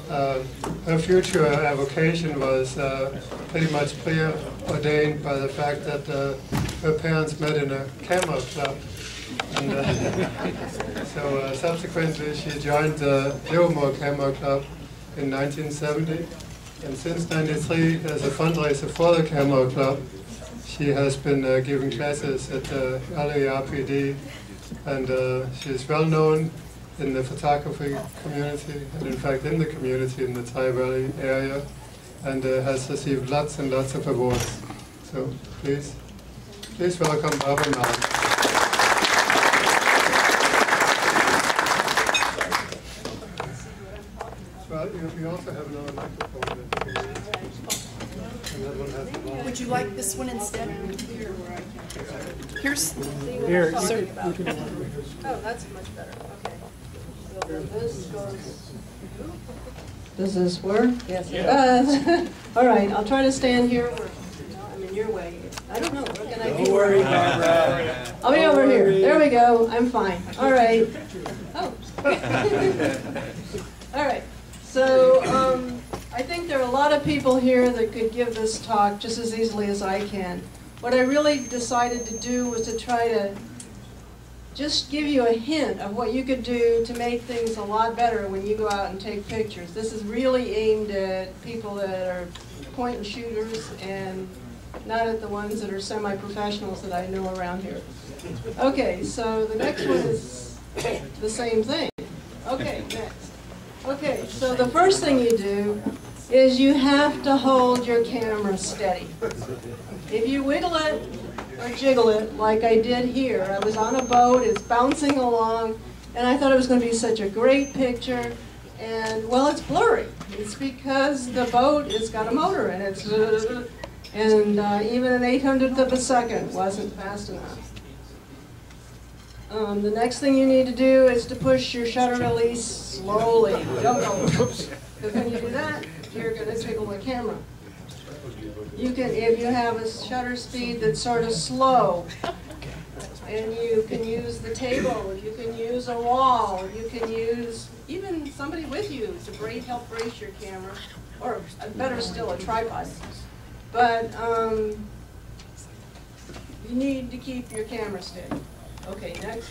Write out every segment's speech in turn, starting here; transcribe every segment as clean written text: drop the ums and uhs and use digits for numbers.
Her future avocation was pretty pretty preordained by the fact that her parents met in a camera club. And so subsequently she joined the Livermore Camera Club in 1970. And since '93, as a fundraiser for the Camera Club, she has been giving classes at the LARPD. And she is well known in the photography community, and in fact in the community in the Tri Valley area, and has received lots and lots of awards. So please welcome Barbara Mallon. Well, we also have another microphone. Would you like this one instead? Here's Here. sorry about it. Oh, that's much better. Okay. So then this goes. Does this work? Yes, it does. All right, I'll try to stand here. I'm in your way. I don't know. What can I do? Don't worry, Barbara. I'll be over here. There we go. I'm fine. All right. Oh. All right. So I think there are a lot of people here that could give this talk just as easily as I can. What I really decided to do was to try to just give you a hint of what you could do to make things a lot better when you go out and take pictures. This is really aimed at people that are point and shooters and not at the ones that are semi-professionals that I know around here. Okay, so the next one is the same thing. Okay, next. Okay, so the first thing you do is you have to hold your camera steady. If you wiggle it or jiggle it like I did here, I was on a boat, it's bouncing along, and I thought it was going to be such a great picture, and well, it's blurry. It's because the boat has got a motor in it, and even an 800th of a second wasn't fast enough. The next thing you need to do is to push your shutter release slowly. Don't go, because when you do that, you're going to jiggle the camera. You can, if you have a shutter speed that's sort of slow, and you can use the table, you can use a wall, you can use even somebody with you to help brace your camera, or better still, a tripod. But you need to keep your camera steady. Okay, next.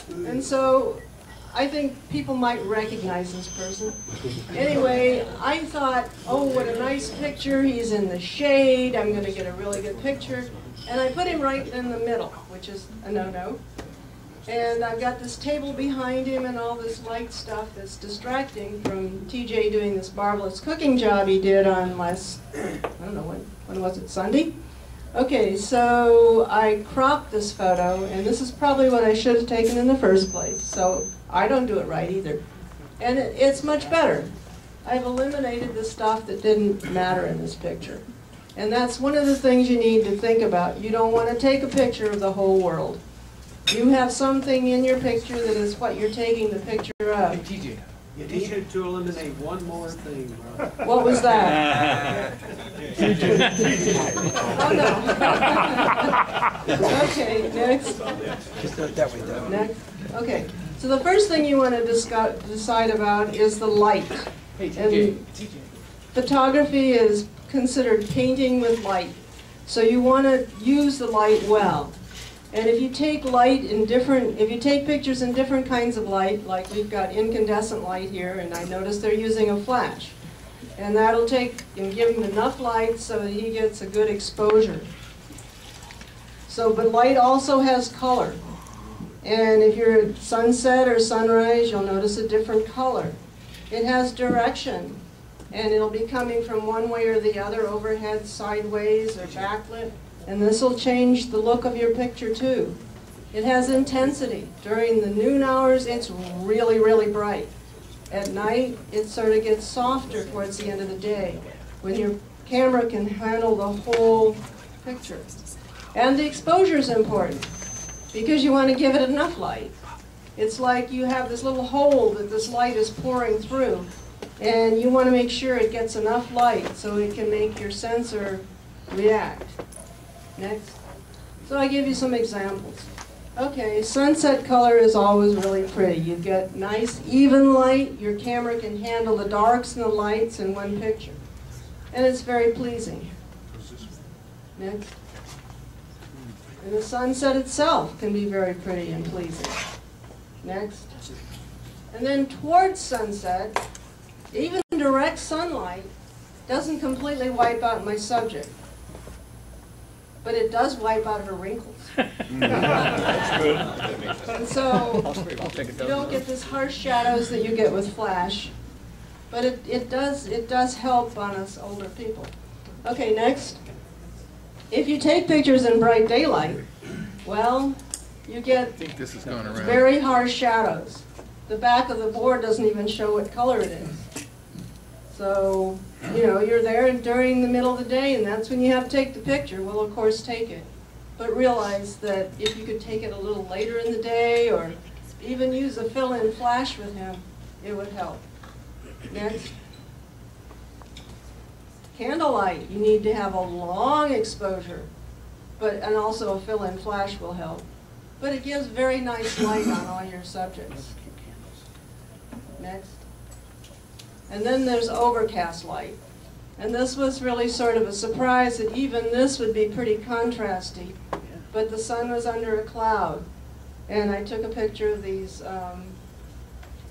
And so I think people might recognize this person. Anyway, I thought, oh, what a nice picture. He's in the shade. I'm going to get a really good picture. And I put him right in the middle, which is a no-no. And I've got this table behind him and all this light stuff that's distracting from TJ doing this marvelous cooking job he did on last, I don't know, when was it, Sunday? Okay, so I cropped this photo, and this is probably what I should have taken in the first place, so I don't do it right either. And it's much better. I've eliminated the stuff that didn't matter in this picture. And that's one of the things you need to think about. You don't want to take a picture of the whole world. You have something in your picture that is what you're taking the picture of. Hey, TJ, you needed to eliminate one more thing, bro. What was that? Oh, no. Okay, next. Just do it that way, though. Next. Okay, so the first thing you want to decide about is the light. Hey, TJ. Photography is considered painting with light. So you want to use the light well. And if you take if you take pictures in different kinds of light, like we've got incandescent light here, and I notice they're using a flash. And that'll take and give him enough light so that he gets a good exposure. So, but light also has color. And if you're at sunset or sunrise, you'll notice a different color. It has direction, and it'll be coming from one way or the other, overhead, sideways, or backlit. And this will change the look of your picture too. It has intensity. During the noon hours, it's really, really bright. At night, it sort of gets softer towards the end of the day, when your camera can handle the whole picture. And the exposure is important, because you want to give it enough light. It's like you have this little hole that this light is pouring through, and you want to make sure it gets enough light so it can make your sensor react. Next. So I give you some examples. Okay, sunset color is always really pretty. You get nice, even light. Your camera can handle the darks and the lights in one picture. And it's very pleasing. Next. And the sunset itself can be very pretty and pleasing. Next. And then towards sunset, even direct sunlight doesn't completely wipe out my subject. But it does wipe out her wrinkles. And so you don't get this harsh shadows that you get with flash, but it does help on us older people. Okay, next. If you take pictures in bright daylight, well, you get very harsh shadows. The back of the board doesn't even show what color it is. So, you know, you're there during the middle of the day, and that's when you have to take the picture. Well, of course, take it. But realize that if you could take it a little later in the day, or even use a fill-in flash with him, it would help. Next. Candlelight, you need to have a long exposure, and also a fill-in flash will help. But it gives very nice light on all your subjects. Next. And then there's overcast light. And this was really sort of a surprise that even this would be pretty contrasty. But the sun was under a cloud. And I took a picture of these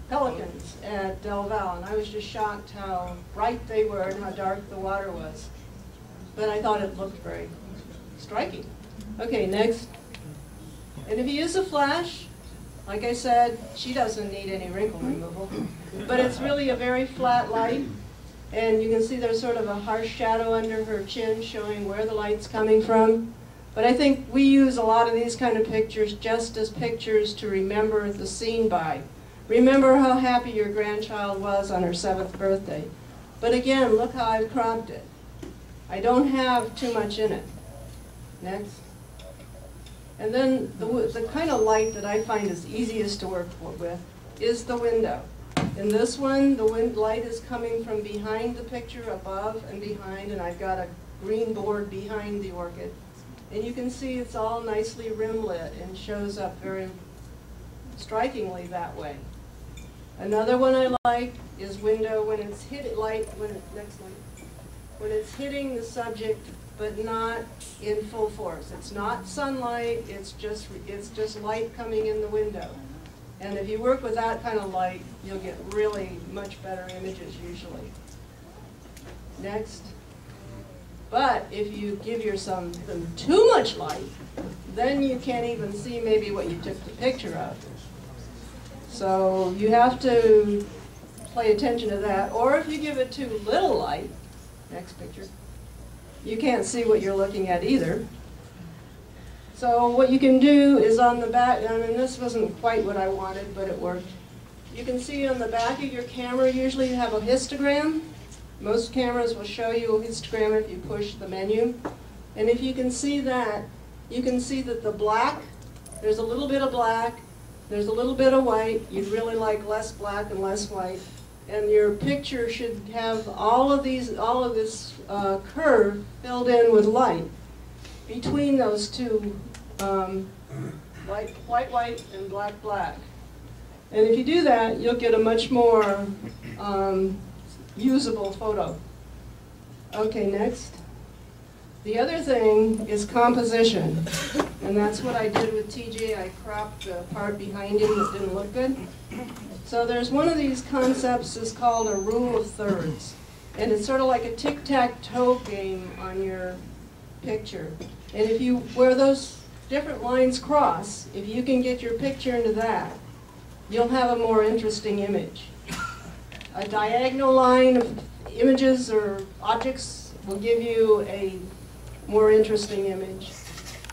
pelicans at Del Val, and I was just shocked how bright they were and how dark the water was. But I thought it looked very striking. Okay, next. And if you use a flash, like I said, she doesn't need any wrinkle removal. But it's really a very flat light. And you can see there's sort of a harsh shadow under her chin showing where the light's coming from. But I think we use a lot of these kind of pictures just as pictures to remember the scene by. Remember how happy your grandchild was on her 7th birthday. But again, look how I've cropped it. I don't have too much in it. Next. And then the kind of light that I find is easiest to work with is the window. In this one, the light is coming from behind the picture, above and behind, and I've got a green board behind the orchid. And you can see it's all nicely rim lit and shows up very strikingly that way. Another one I like is window when it's hitting when it's hitting the subject, but not in full force. It's not sunlight, it's just light coming in the window. And if you work with that kind of light, you'll get really much better images usually. Next. But if you give them too much light, then you can't even see maybe what you took the picture of. So you have to pay attention to that. Or if you give it too little light, next picture, you can't see what you're looking at either. So what you can do is on the back, I mean this wasn't quite what I wanted, but it worked. You can see on the back of your camera, usually you have a histogram. Most cameras will show you a histogram if you push the menu. And if you can see that, you can see that the black, there's a little bit of black, there's a little bit of white. You'd really like less black and less white. And your picture should have all of this curve filled in with light between those two, white, and black. And if you do that, you'll get a much more usable photo. Okay, next. The other thing is composition. And that's what I did with TJ. I cropped the part behind him that didn't look good. So there's one of these concepts is called a rule of thirds. And it's sort of like a tic-tac-toe game on your picture. And if you, where those different lines cross, if you can get your picture into that, you'll have a more interesting image. A diagonal line of images or objects will give you a more interesting image.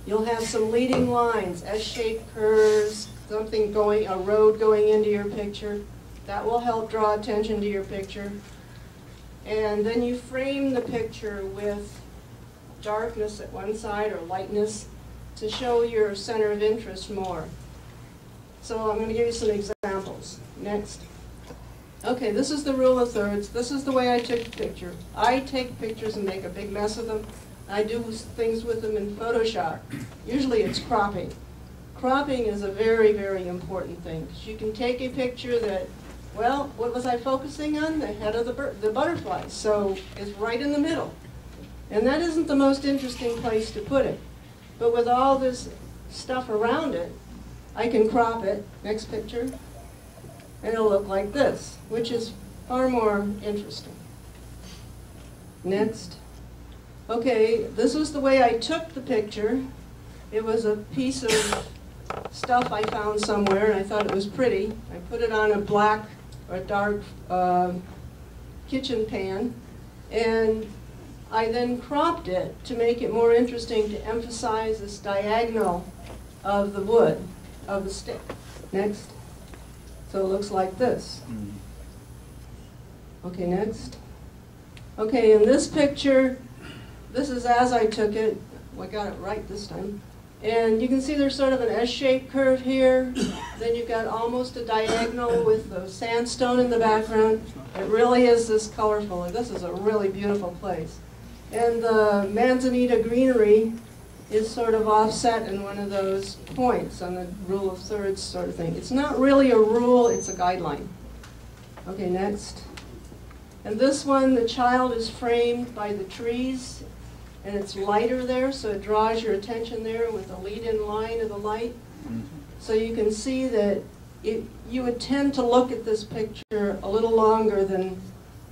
You'll have some leading lines, S-shaped curves, something going, a road going into your picture. That will help draw attention to your picture. And then you frame the picture with darkness at one side or lightness to show your center of interest more. So I'm going to give you some examples. Next. Okay, this is the rule of thirds. This is the way I took the picture. I take pictures and make a big mess of them. I do things with them in Photoshop. Usually it's cropping. cropping is a very, very important thing. 'Cause you can take a picture that, well, what was I focusing on? The head of the butterfly. So it's right in the middle. And that isn't the most interesting place to put it. But with all this stuff around it, I can crop it, next picture, and it'll look like this, which is far more interesting. Next. Okay, this was the way I took the picture. It was a piece of stuff I found somewhere, and I thought it was pretty. I put it on a black or dark kitchen pan, and I then cropped it to make it more interesting, to emphasize this diagonal of the wood, of the stick. Next. So it looks like this. Okay, next. Okay, in this picture, this is as I took it. I got it right this time. And you can see there's sort of an S-shaped curve here. Then you've got almost a diagonal with the sandstone in the background. It really is this colorful. This is a really beautiful place. And the manzanita greenery is sort of offset in one of those points on the rule of thirds sort of thing. It's not really a rule, it's a guideline. Okay, next. And this one, the child is framed by the trees, and it's lighter there, so it draws your attention there with the lead-in line of the light. So you can see that you would tend to look at this picture a little longer than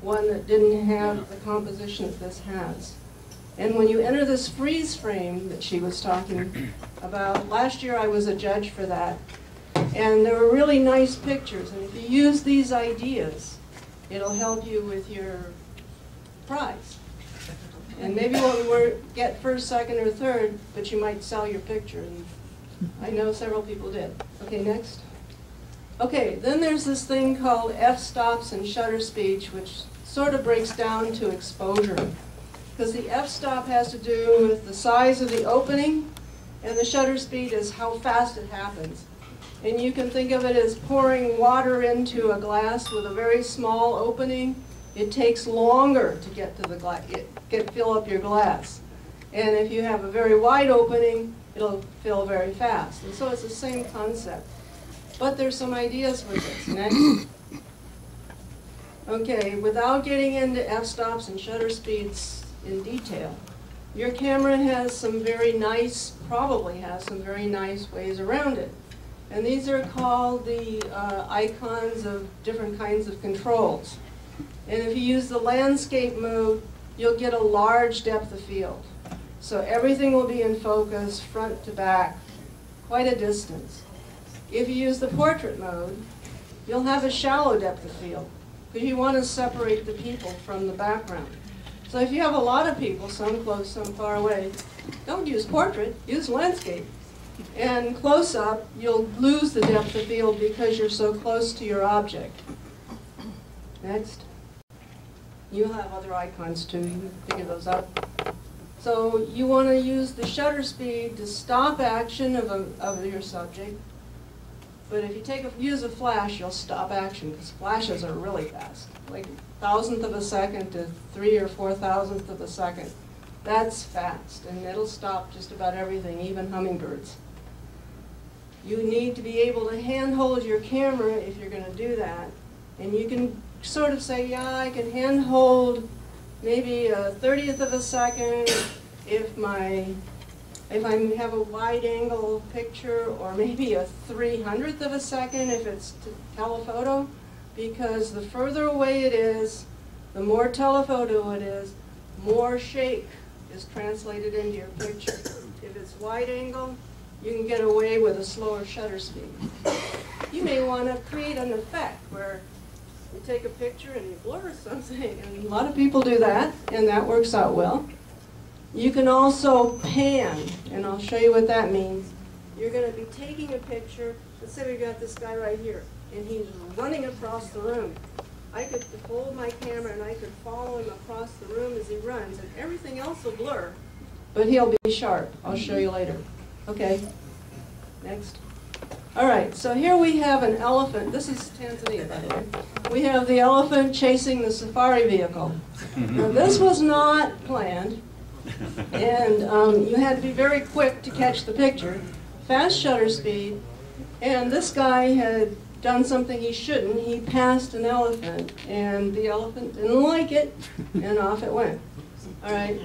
one that didn't have the composition that this has. And when you enter this freeze frame that she was talking about, last year I was a judge for that, and there were really nice pictures, and if you use these ideas, it'll help you with your prize. And maybe you won't get first, second, or third, but you might sell your picture. And I know several people did. Okay, next. Okay, then there's this thing called f-stops and shutter speed, which sort of breaks down to exposure. Because the f-stop has to do with the size of the opening, and the shutter speed is how fast it happens. And you can think of it as pouring water into a glass with a very small opening. It takes longer to get to the glass, fill up your glass. And if you have a very wide opening, it'll fill very fast. And so it's the same concept. But there's some ideas with this. Next. Okay, without getting into f-stops and shutter speeds in detail, your camera has some very nice, probably has some very nice ways around it. And these are called the icons of different kinds of controls. And if you use the landscape mode, you'll get a large depth of field. So everything will be in focus, front to back, quite a distance. If you use the portrait mode, you'll have a shallow depth of field, because you want to separate the people from the background. So if you have a lot of people, some close, some far away, don't use portrait, use landscape. And close up, you'll lose the depth of field because you're so close to your object. Next. You'll have other icons too, you can figure those out. So you want to use the shutter speed to stop action of your subject. But if you use a flash, you'll stop action, because flashes are really fast. Like 1,000th of a second to 3 or 4,000th of a second. That's fast, and it'll stop just about everything, even hummingbirds. You need to be able to hand-hold your camera if you're going to do that. And you can sort of say, yeah, I can hand-hold maybe a 30th of a second if I have a wide-angle picture, or maybe a 300th of a second if it's telephoto, because the further away it is, the more telephoto it is, more shake is translated into your picture. If it's wide-angle, you can get away with a slower shutter speed. You may want to create an effect where you take a picture and you blur something, and a lot of people do that, and that works out well. You can also pan, and I'll show you what that means. You're going to be taking a picture. Let's say we've got this guy right here, and he's running across the room. I could hold my camera and I could follow him across the room as he runs, and everything else will blur, but he'll be sharp. I'll show you later. Okay, next. All right, so here we have an elephant. This is Tanzania, by the way. We have the elephant chasing the safari vehicle. Now, this was not planned, and you had to be very quick to catch the picture. fast shutter speed, and this guy had done something he shouldn't. He passed an elephant, and the elephant didn't like it, and off it went. All right.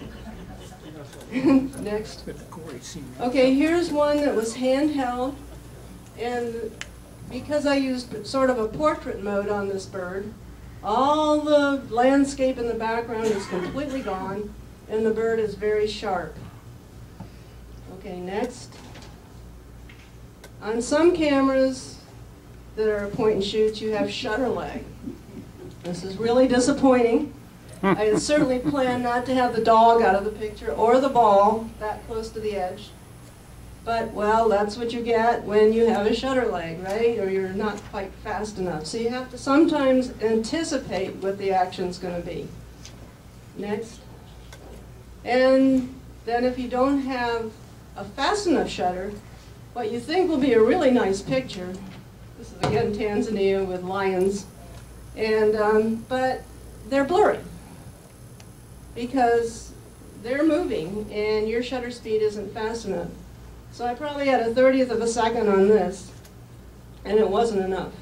Next. Okay, here's one that was handheld, and because I used sort of a portrait mode on this bird, all the landscape in the background is completely gone, and the bird is very sharp. Okay, next. On some cameras that are point and shoots, you have shutter lag. This is really disappointing. I had certainly planned not to have the dog out of the picture or the ball that close to the edge. But, well, that's what you get when you have a shutter lag, right? Or you're not quite fast enough. So you have to sometimes anticipate what the action's going to be. Next. And then if you don't have a fast enough shutter, what you think will be a really nice picture, this is again Tanzania with lions, and but they're blurry because they're moving and your shutter speed isn't fast enough. So I probably had a 1/30th of a second on this, and it wasn't enough.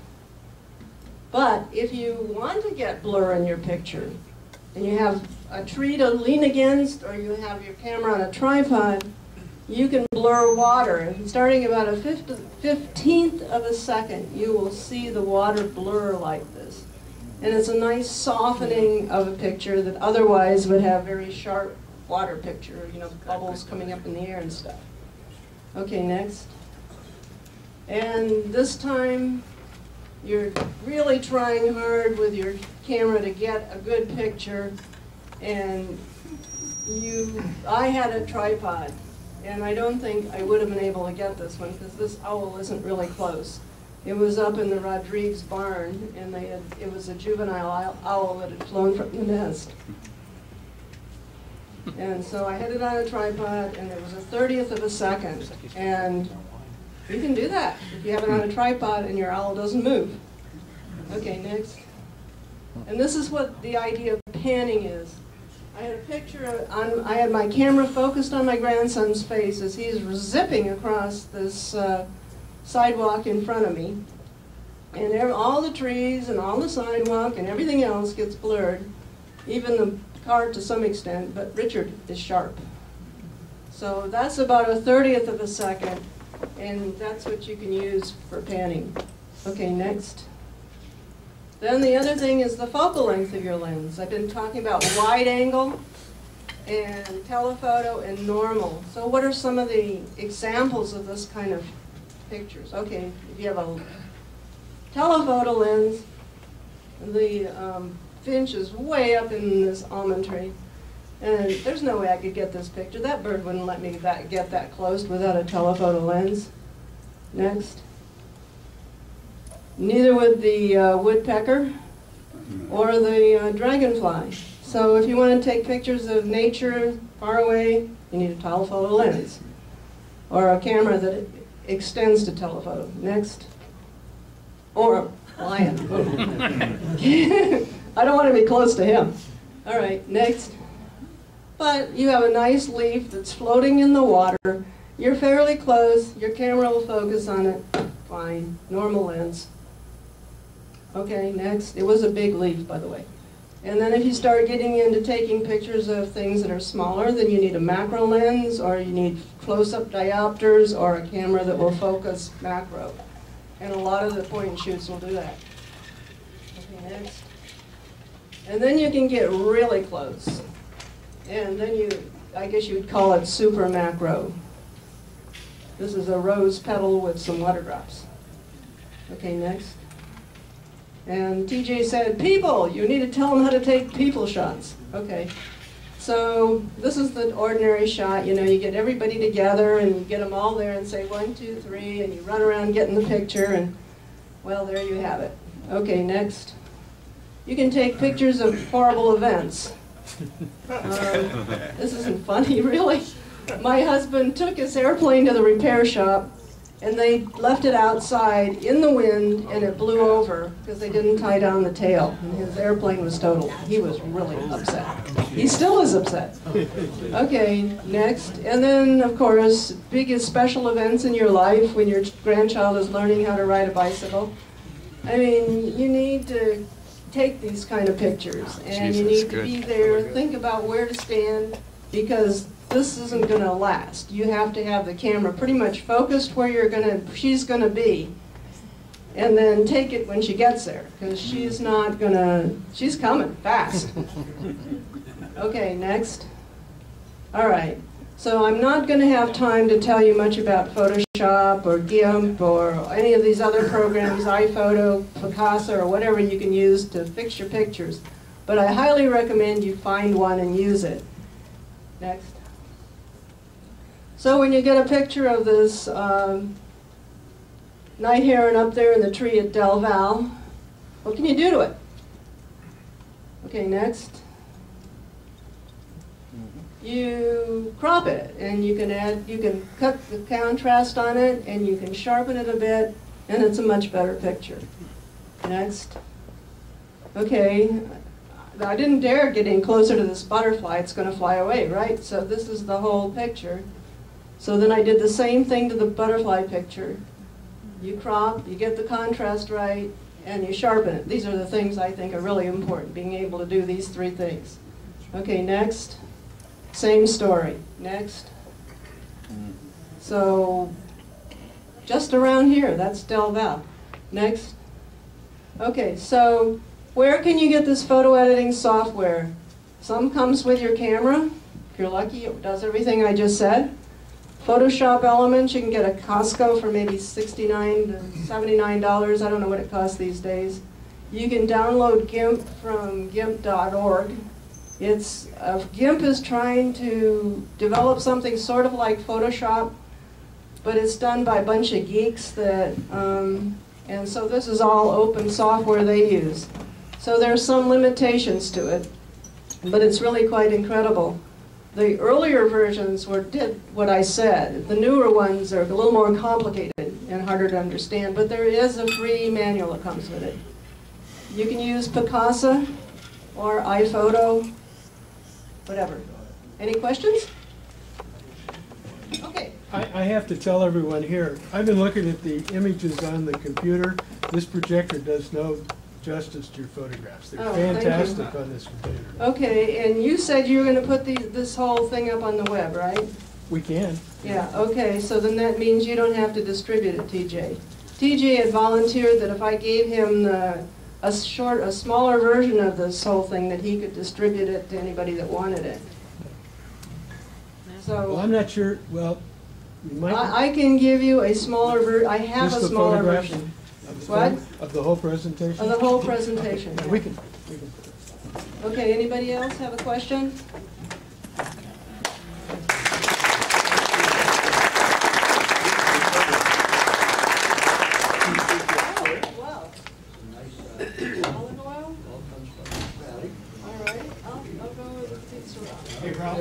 But if you want to get blur in your picture, and you have a tree to lean against, or you have your camera on a tripod, you can blur water. And starting about a 15th of a second, you will see the water blur like this. And it's a nice softening of a picture that otherwise would have very sharp water picture, you know, bubbles coming up in the air and stuff. Okay, next. And this time, you're really trying hard with your camera to get a good picture. And I had a tripod, and I don't think I would have been able to get this one because this owl isn't really close. It was up in the Rodriguez barn, and it was a juvenile owl that had flown from the nest. And so I had it on a tripod, and it was a 1/30th of a second. And you can do that if you have it on a tripod and your owl doesn't move. Okay, next. And this is what the idea of panning is. I had a picture I had my camera focused on my grandson's face as he's zipping across this sidewalk in front of me. And all the trees and all the sidewalk and everything else gets blurred, even the car to some extent, but Richard is sharp. So that's about a 1/30th of a second, and that's what you can use for panning. Okay, next. Then the other thing is the focal length of your lens. I've been talking about wide angle and telephoto and normal. So what are some of the examples of this kind of pictures? Okay, if you have a telephoto lens, the finch is way up in this almond tree, and there's no way I could get this picture. That bird wouldn't let me get that close without a telephoto lens. Next. Neither would the woodpecker or the dragonfly. So if you want to take pictures of nature far away, you need a telephoto lens or a camera that extends to telephoto. Next. Or a lion. I don't want to be close to him. All right, next. But you have a nice leaf that's floating in the water. You're fairly close. Your camera will focus on it. Fine. Normal lens. Okay, next. It was a big leaf, by the way. And then if you start getting into taking pictures of things that are smaller, then you need a macro lens, or you need close-up diopters, or a camera that will focus macro. And a lot of the point and shoots will do that. Okay, next. And then you can get really close. And then I guess you would call it super macro. This is a rose petal with some water drops. Okay, next. And TJ said, people, you need to tell them how to take people shots. Okay. So this is the ordinary shot. You know, you get everybody together and you get them all there and say 1, 2, 3, and you run around getting the picture, and well, there you have it. Okay, next. You can take pictures of horrible events. This isn't funny, really. My husband took his airplane to the repair shop, And they left it outside in the wind, and it blew over because they didn't tie down the tail. And his airplane was totaled. He was really upset. He still is upset. Okay, next. And then, of course, biggest special events in your life when your grandchild is learning how to ride a bicycle. I mean, you need to take these kind of pictures, and you need to be there, think about where to stand, because this isn't going to last. You have to have the camera pretty much focused where she's going to be, and then take it when she gets there, because she's coming fast. Okay, next. All right. So I'm not going to have time to tell you much about Photoshop or GIMP or any of these other programs, iPhoto, Picasa, or whatever you can use to fix your pictures. But I highly recommend you find one and use it. Next. So when you get a picture of this night heron up there in the tree at Del Val, what can you do to it? Okay, next. You crop it, and you can cut the contrast on it, and you can sharpen it a bit, and it's a much better picture. Next. Okay, I didn't dare get in closer to this butterfly. It's going to fly away, right? So this is the whole picture. So then I did the same thing to the butterfly picture. You crop, you get the contrast right, and you sharpen it. These are the things I think are really important, being able to do these three things. Okay, next. Same story. Next. So, just around here, that's Del Val. Next. Okay, so where can you get this photo editing software? Some comes with your camera. If you're lucky, it does everything I just said. Photoshop Elements, you can get at Costco for maybe $69 to $79. I don't know what it costs these days. You can download GIMP from gimp.org. GIMP is trying to develop something sort of like Photoshop, but it's done by a bunch of geeks and so this is all open software they use. So there's some limitations to it, but it's really quite incredible. The earlier versions did what I said. The newer ones are a little more complicated and harder to understand, but there is a free manual that comes with it. You can use Picasa or iPhoto, whatever. Any questions? Okay. I have to tell everyone here, I've been looking at the images on the computer. This projector does no justice to your photographs. They're fantastic on this computer. Okay, and you said you were going to put this whole thing up on the web, right? We can. Yeah, okay, so then that means you don't have to distribute it, TJ. TJ had volunteered that if I gave him a smaller version of this whole thing, that he could distribute it to anybody that wanted it. So well, I'm not sure. Well, you might. I can give you a smaller version. I have a smaller version. What? Of the whole presentation? Of the whole presentation. Yeah. We can. Okay, anybody else have a question? Hey, Ralph.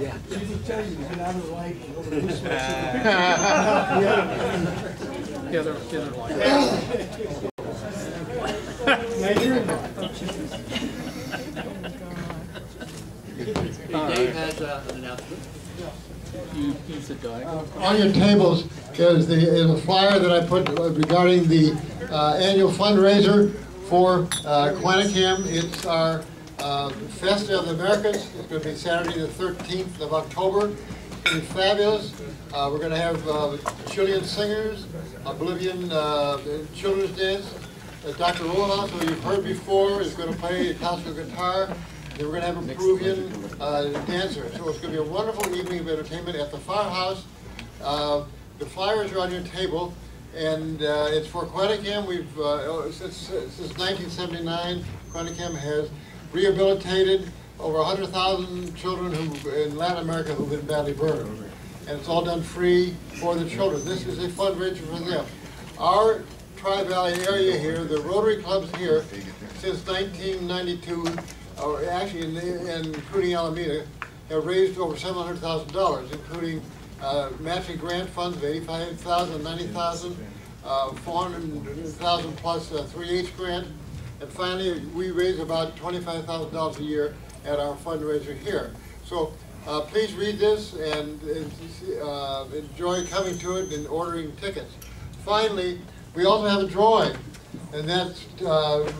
Yeah. She can tell you to get out of the light and over this way. Get her light. Now you're in there. Dave has an announcement. You sit down. On your tables is a flyer that I put regarding the annual fundraiser for Quanticam. It's our Festa of the Americas. It's going to be Saturday the 13th of October. It's going to be fabulous. We're going to have Chilean singers, a Bolivian children's dance. Dr. Rojas, who you've heard before, is going to play classical guitar. Then we're going to have a Peruvian dancer. So it's going to be a wonderful evening of entertainment at the firehouse. The flyers are on your table, and it's for Quanticam. We've since 1979, Quanticam has rehabilitated over 100,000 children in Latin America who've been badly burned. And it's all done free for the children. This is a fundraiser for them. Our Tri-Valley area here, the Rotary clubs here, since 1992, or actually including Alameda, have raised over $700,000, including matching grant funds of $85,000, $90,000, 400,000 plus 3H grant. And finally, we raise about $25,000 a year at our fundraiser here. So please read this and enjoy coming to it and ordering tickets. Finally, we also have a drawing, and that's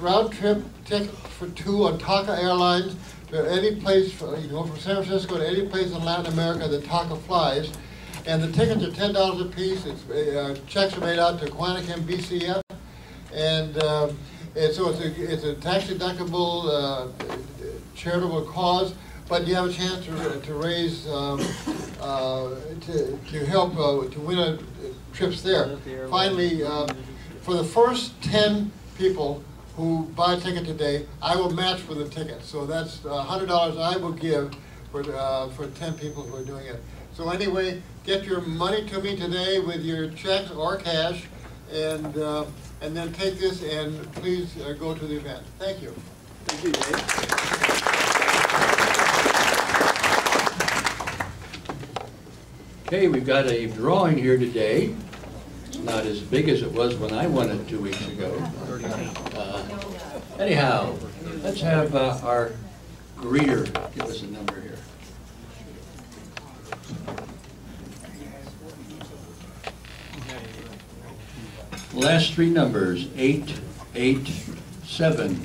round trip ticket for 2 on Taka Airlines to any place, you go from San Francisco to any place in Latin America that Taka flies. And the tickets are $10 a piece. Checks are made out to Quanticam BCF, and so it's a tax-deductible charitable cause. But you have a chance to raise to help to win trips there. Finally, for the first 10 people who buy a ticket today, I will match for the ticket. So that's $100 I will give for 10 people who are doing it. So anyway, get your money to me today with your checks or cash, and then take this and please go to the event. Thank you. Thank you, Dave. Okay, we've got a drawing here today. It's not as big as it was when I won it 2 weeks ago. Anyhow, let's have our greeter give us a number here. Last 3 numbers, 887.